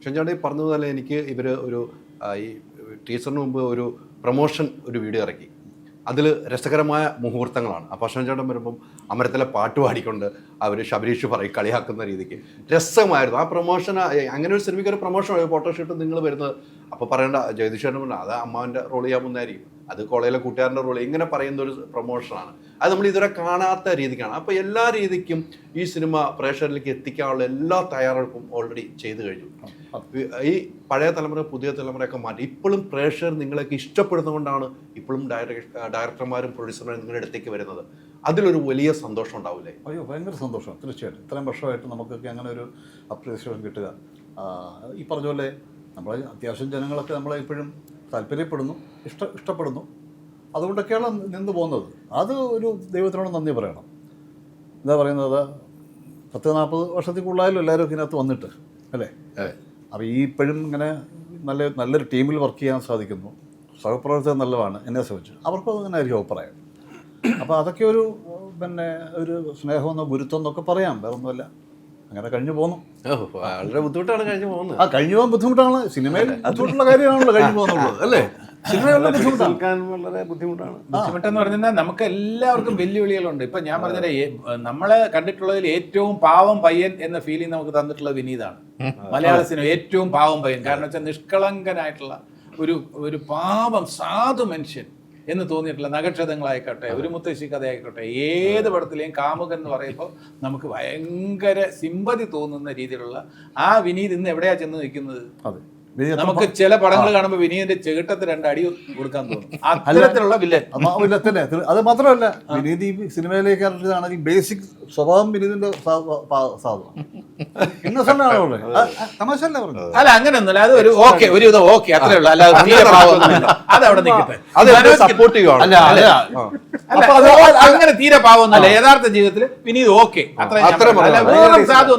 ഷെൻചാണ്ടി പറഞ്ഞതുപോലെ എനിക്ക് ഇവർ ഒരു ഈ ടീച്ചറിന് മുമ്പ് ഒരു പ്രൊമോഷൻ ഒരു വീഡിയോ ഇറക്കി. അതിൽ രസകരമായ മുഹൂർത്തങ്ങളാണ്. അപ്പോൾ ഷെൻചാണ്ടൻ വരുമ്പം അമരത്തിലെ പാട്ട് പാടിക്കൊണ്ട് അവർ ശബരീഷ് പറയും കളിയാക്കുന്ന രീതിക്ക് രസമായിരുന്നു ആ പ്രൊമോഷൻ. അങ്ങനെ ഒരു സിനിമയ്ക്ക് ഒരു പ്രൊമോഷൻ ഫോട്ടോഷൂട്ട് നിങ്ങൾ വരുന്നത് അപ്പോൾ പറയേണ്ട ജഗദീഷേട്ടൻ പറഞ്ഞാൽ അത് അമ്മാവൻ്റെ റോൾ ചെയ്യാൻ മുന്നായിരിക്കും, അത് കോളേജിലെ കൂട്ടുകാരൻ്റെ റോൾ, ഇങ്ങനെ പറയുന്ന ഒരു പ്രൊമോഷനാണ്. അത് നമ്മൾ ഇതുവരെ കാണാത്ത രീതിക്കാണ്. അപ്പോൾ എല്ലാ രീതിക്കും ഈ സിനിമ പ്രേക്ഷകരിലേക്ക് എത്തിക്കാനുള്ള എല്ലാ തയ്യാറെടുപ്പും ഓൾറെഡി ചെയ്തു കഴിഞ്ഞു. ഈ പഴയ തലമുറ പുതിയ തലമുറയൊക്കെ മാറ്റി ഇപ്പോഴും പ്രേക്ഷകർ നിങ്ങളൊക്കെ ഇഷ്ടപ്പെടുന്നതുകൊണ്ടാണ് ഇപ്പോഴും ഡയറക്ടർമാരും പ്രൊഡ്യൂസർമാരും നിങ്ങളുടെ അടുത്തേക്ക് വരുന്നത്. അതിലൊരു വലിയ സന്തോഷം ഉണ്ടാവില്ലേ? അയ്യോ, ഭയങ്കര സന്തോഷം. തീർച്ചയായിട്ടും ഇത്രയും വർഷമായിട്ട് നമുക്കൊക്കെ അങ്ങനെ ഒരു അപ്രീസിയേഷൻ കിട്ടുക. ഈ പറഞ്ഞ പോലെ നമ്മൾ അത്യാവശ്യം ജനങ്ങളൊക്കെ നമ്മളെ ഇപ്പോഴും താല്പര്യപ്പെടുന്നു, ഇഷ്ടപ്പെടുന്നു. അതുകൊണ്ടൊക്കെയാണ് നിന്ന് പോകുന്നത്. അത് ഒരു ദൈവത്തിനോട് നന്ദി പറയണം. എന്താ പറയുന്നത്, 40-40 വർഷത്തിൽ കൂടുതലായാലും എല്ലാവരും ഇതിനകത്ത് വന്നിട്ട് അല്ലേ. അപ്പോൾ ഈ ഇപ്പോഴും ഇങ്ങനെ നല്ലൊരു ടീമിൽ വർക്ക് ചെയ്യാൻ സാധിക്കുന്നു. സഹപ്രവർത്തകർ നല്ലതാണ് എന്നെ സംബന്ധിച്ച്. അവർക്കും അങ്ങനെ ആയിരിക്കും അഭിപ്രായം. അപ്പോൾ അതൊക്കെ ഒരു ഒരു സ്നേഹമെന്നോ ഗുരുത്വം എന്നൊക്കെ പറയാം, വേറെ ഒന്നുമല്ല. അങ്ങനെ കഴിഞ്ഞു പോകുന്നു. വളരെ ബുദ്ധിമുട്ടാണ് കഴിഞ്ഞു പോകുന്നത്. കഴിഞ്ഞു പോകാൻ ബുദ്ധിമുട്ടാണ്. സിനിമയിൽ ബുദ്ധിമുട്ടുള്ള കാര്യമാണല്ലോ കഴിഞ്ഞു പോകുന്നുള്ളത് അല്ലേ. സിനിമയുള്ള ബുദ്ധിമുട്ടാണ്, വളരെ ബുദ്ധിമുട്ടാണ്. ബുദ്ധിമുട്ടെന്ന് പറഞ്ഞാൽ നമുക്ക് എല്ലാവർക്കും വെല്ലുവിളികളുണ്ട്. ഇപ്പം ഞാൻ പറഞ്ഞത് നമ്മളെ കണ്ടിട്ടുള്ളതിൽ ഏറ്റവും പാവം പയ്യൻ എന്ന ഫീലിംഗ് നമുക്ക് തന്നിട്ടുള്ളത് വിനീതാണ്. മലയാള സിനിമ ഏറ്റവും പാവം പയ്യൻ. കാരണം വെച്ചാൽ നിഷ്കളങ്കനായിട്ടുള്ള ഒരു പാവം സാധു മനുഷ്യൻ എന്ന് തോന്നിയിട്ടുള്ള നഗക്ഷതങ്ങളായിക്കോട്ടെ, ഒരു മുത്തശ്ശി കഥയായിക്കോട്ടെ, ഏത് പടത്തിലെയും കാമുകൻ എന്ന് പറയുമ്പോൾ നമുക്ക് ഭയങ്കര സിമ്പതി തോന്നുന്ന രീതിയിലുള്ള ആ വിനീത് ഇന്ന് എവിടെയാ ചെന്ന് നിൽക്കുന്നത്? നമുക്ക് ചില പടങ്ങൾ കാണുമ്പോൾ വിനീതിന്റെ ചെകിട്ടത്ത് 2 അടി കൊടുക്കാൻ തോന്നും. അത്തരത്തിലുള്ള വില്ലത്തന്നെ. അത് മാത്രമല്ല, വിനീത് ഈ സിനിമയിലേക്ക് ഇറങ്ങിയതാണെങ്കിൽ ബേസിക് സ്വഭാവം വിനീതിന്റെ ഇന്നസെന്റ് ആണോ? തമാശല്ല പറഞ്ഞത്. അല്ല, അങ്ങനെയൊന്നുമില്ല. അത് ഒരു ഓക്കെ, ഒരു ഇത് ഓക്കെ, അത്രേ ഉള്ളൂ. അല്ലാതെ അതവിടെ നിൽക്കട്ടെ. അങ്ങനെ തീരെ പാവമൊന്നുമല്ല. യഥാർത്ഥ ജീവിതത്തിൽ വിനീത് ഓക്കെ, അത്ര സാധു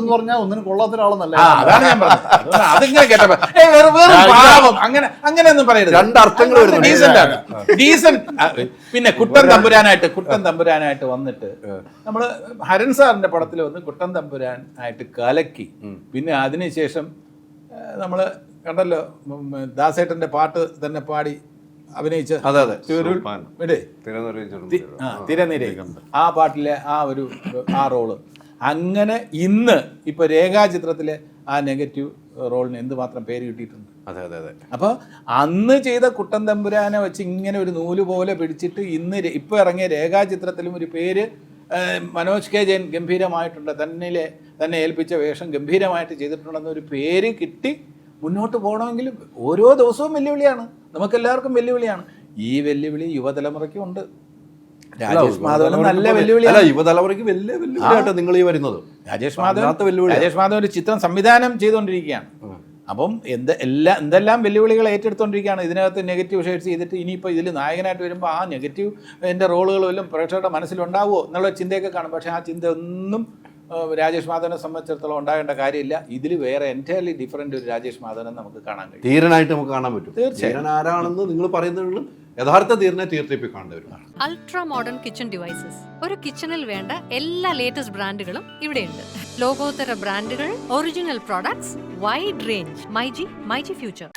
എന്ന് പറഞ്ഞാൽ ഒന്നിനും കൊള്ളാത്ത ഒരാളെന്നല്ല. അതാണ് ഞാൻ പറഞ്ഞത്. അതിങ്ങനെ കേട്ടപ്പോ പാവം അങ്ങനെയൊന്നും പറയരുത്. രണ്ടർത്ഥങ്ങൾ ഡീസന്റ്. പിന്നെ കുട്ടൻ തമ്പുരാനായിട്ട് വന്നിട്ട് നമ്മള് ഹരൻ സാറിന്റെ പടത്തിൽ വന്ന് കുട്ടൻ തമ്പുരാനായിട്ട് കലക്കി. പിന്നെ അതിനുശേഷം നമ്മള് കണ്ടല്ലോ, ദാസേട്ടന്റെ പാട്ട് തന്നെ പാടി അഭിനയിച്ച തിരനിര, ആ പാട്ടിലെ ആ റോള്. അങ്ങനെ ഇന്ന് ഇപ്പൊ രേഖാചിത്രത്തിലെ ആ നെഗറ്റീവ് റോളിന് എന്തുമാത്രം പേര് കിട്ടിയിട്ടുണ്ട്. അപ്പൊ അന്ന് ചെയ്ത കുട്ടൻ തമ്പുരാനെ വെച്ച് ഇങ്ങനെ ഒരു നൂല് പോലെ പിടിച്ചിട്ട് ഇപ്പൊ ഇറങ്ങിയ രേഖാചിത്രത്തിലും ഒരു പേര് മനോജ് കെ ജയൻ ഗംഭീരമായിട്ടുണ്ട്, തന്നെ ഏൽപ്പിച്ച വേഷം ഗംഭീരമായിട്ട് ചെയ്തിട്ടുണ്ടെന്നൊരു പേര് കിട്ടി മുന്നോട്ട് പോകണമെങ്കിൽ ഓരോ ദിവസവും വെല്ലുവിളിയാണ്, നമുക്കെല്ലാവർക്കും വെല്ലുവിളിയാണ്. ഈ വെല്ലുവിളി യുവതലമുറയ്ക്കും ഉണ്ട്. രാജേഷ് മാധവൻ നല്ല വെല്ലുവിളിയാണ്. യുവതലമുറയ്ക്ക് വലിയ വെല്ലുവിളിയായിട്ട് നിങ്ങൾ ഈ വരുന്നത്. രാജേഷ് മാധവൻ ഒരു ചിത്രം സംവിധാനം ചെയ്തുകൊണ്ടിരിക്കുകയാണ്. അപ്പം എന്തെല്ലാം വെല്ലുവിളികൾ ഏറ്റെടുത്തുകൊണ്ടിരിക്കുകയാണ്. ഇതിനകത്ത് നെഗറ്റീവ് ഷെയ്ഡ്സ് ചെയ്തിട്ട് ഇനിയിപ്പോൾ ഇതിൽ നായകനായിട്ട് വരുമ്പോൾ ആ നെഗറ്റീവ് റോളുകൾ വല്ലതും പ്രേക്ഷകരുടെ മനസ്സിലുണ്ടാവുമോ എന്നുള്ള ചിന്തയൊക്കെ കാണും. പക്ഷേ ആ ചിന്ത ഒന്നും രാജേഷ് മാധവനെ സംബന്ധിച്ചിടത്തോളം ഉണ്ടാകേണ്ട കാര്യമില്ല. ഇതിൽ വേറെ എൻറ്റയർലി ഡിഫറെന്റ് ഒരു രാജേഷ് മാധവനെ നമുക്ക് കാണാൻ കഴിയും. ധീരനായിട്ട് നമുക്ക് കാണാൻ പറ്റും. തീർച്ചയായും ആരാണെന്ന് നിങ്ങൾ പറയുന്നതിലും യഥാർത്ഥ ധീരനെ തീർത്തിപ്പി കാണേണ്ടി. Ultra modern kitchen devices. ഒരു കിച്ചണിൽ വേണ്ട എല്ലാ ലേറ്റസ്റ്റ് ബ്രാൻഡുകളും ഇവിടെയുണ്ട്. ലോകോത്തര ബ്രാൻഡുകൾ, original products, wide range. MyG future.